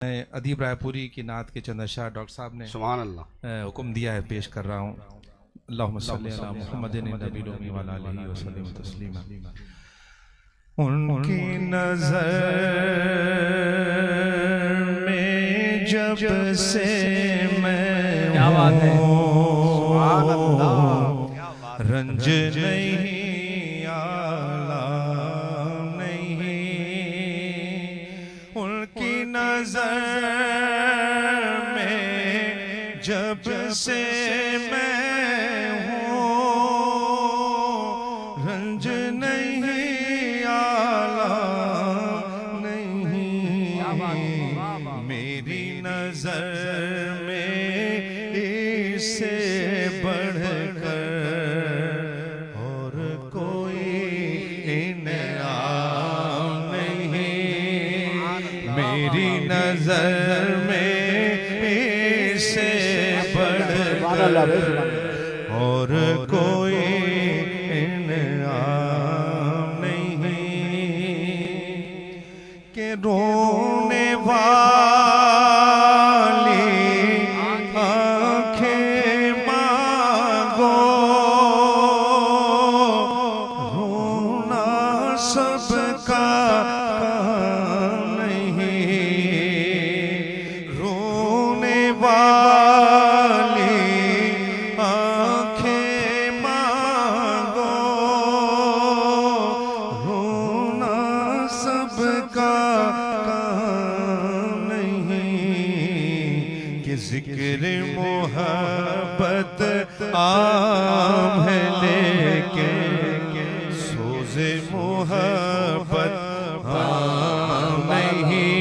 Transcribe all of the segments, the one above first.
अदीब रायपुरी की नात के चंद अशआर डॉक्टर साहब ने सुभान अल्लाह हुक्म दिया है, पेश कर रहा हूँ। अल्लाहुम्मा सल्ली अला मुहम्मदिन नबील उम्मी व अला आलिहि व सल्लम तस्लीमा। उनकी नज़र में जब से मैं क्या बात है, सुभान अल्लाह, रंज नहीं आला नहीं। उनकी नज़र में जब से मैं हूँ, रंज नहीं आला नहीं। मेरी नज़र में इससे बढ़कर और कोई इनाम नहीं। मेरी नज़र में इससे बढ़कर और कोई इनाम नहीं। के रोने वाली आँखें मांगो, रोना सबका नहीं। रोने वाली आँखें मांगो, रोना सबका कि जिक्र मोहब्बत आम है, लेके सोज़े मोहब्बत आम नहीं।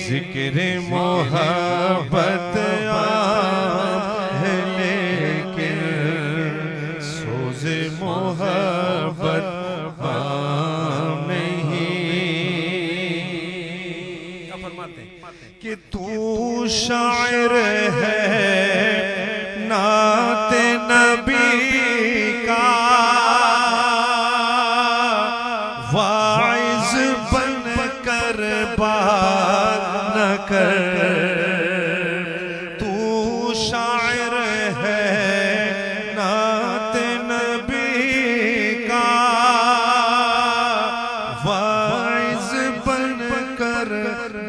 जिक्र मोहब्बत आम है, लेके सोज़े मोहब्बत आम नहीं। कि तू शायर है नाते नबी का, वाइज बन कर बात न कर। तू शायर है नाते नबी का, वाइज बन कर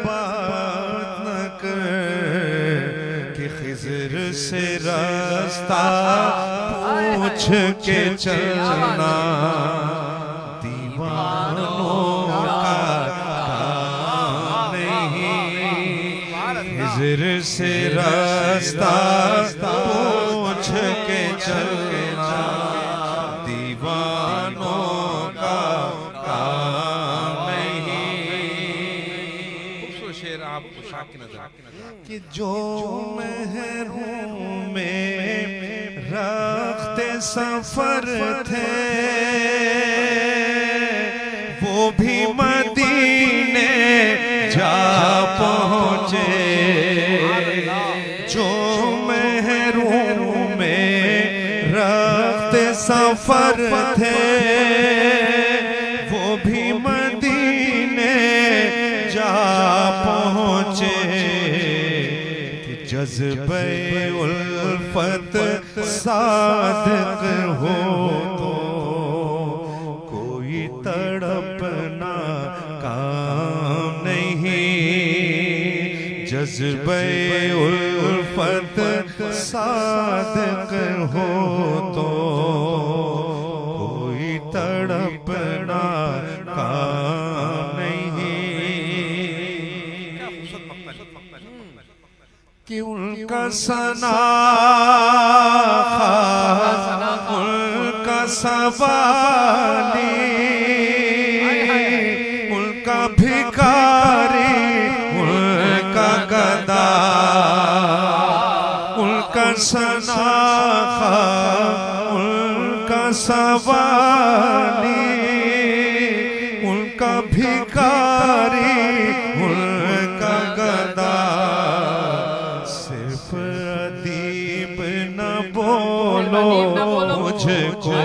बात न कर। कि खिज़र से रास्ता पूछ के चलना दीवानों का काम नहीं। खिज़र से रास्ता पूछ के चलना दीवानों का काम नहीं। शेर आपको शाक की नजर कि जो महरूम में रखते सफर थे, वो भी मदीने जा पहुँचे। जो महरूम में रखते सफर थे, वो भी मदीने जा पहुँचे। जज़्बे उल्फत सादिक हो तो कोई तड़पना काम नहीं। जज़्बे उल्फत सादिक हो तो कोई तड़पना काम नहीं। कि उनका सना उनका सवाली, उनका भिखारी, उनका गदा। उनका सना उनका सवाली, उनका भिखारी, उनका गदा। सिर्फ अदीब न बोलो मुझको,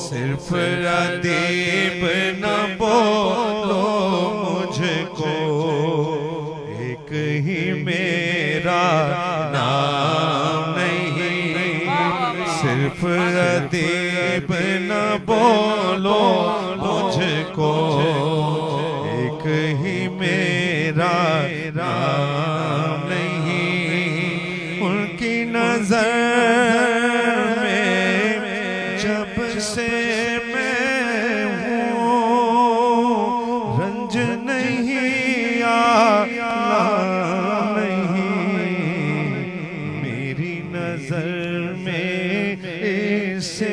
सिर्फ अदीब न बोलो मुझको। एक ही मेरा नाम नहीं, सिर्फ अदीब न बोलो मुझको, एक ही मेरा नाम नहीं। उनकी नजर में जब से मैं हूँ, रंज नहीं आया नहीं, मेरी नजर में इससे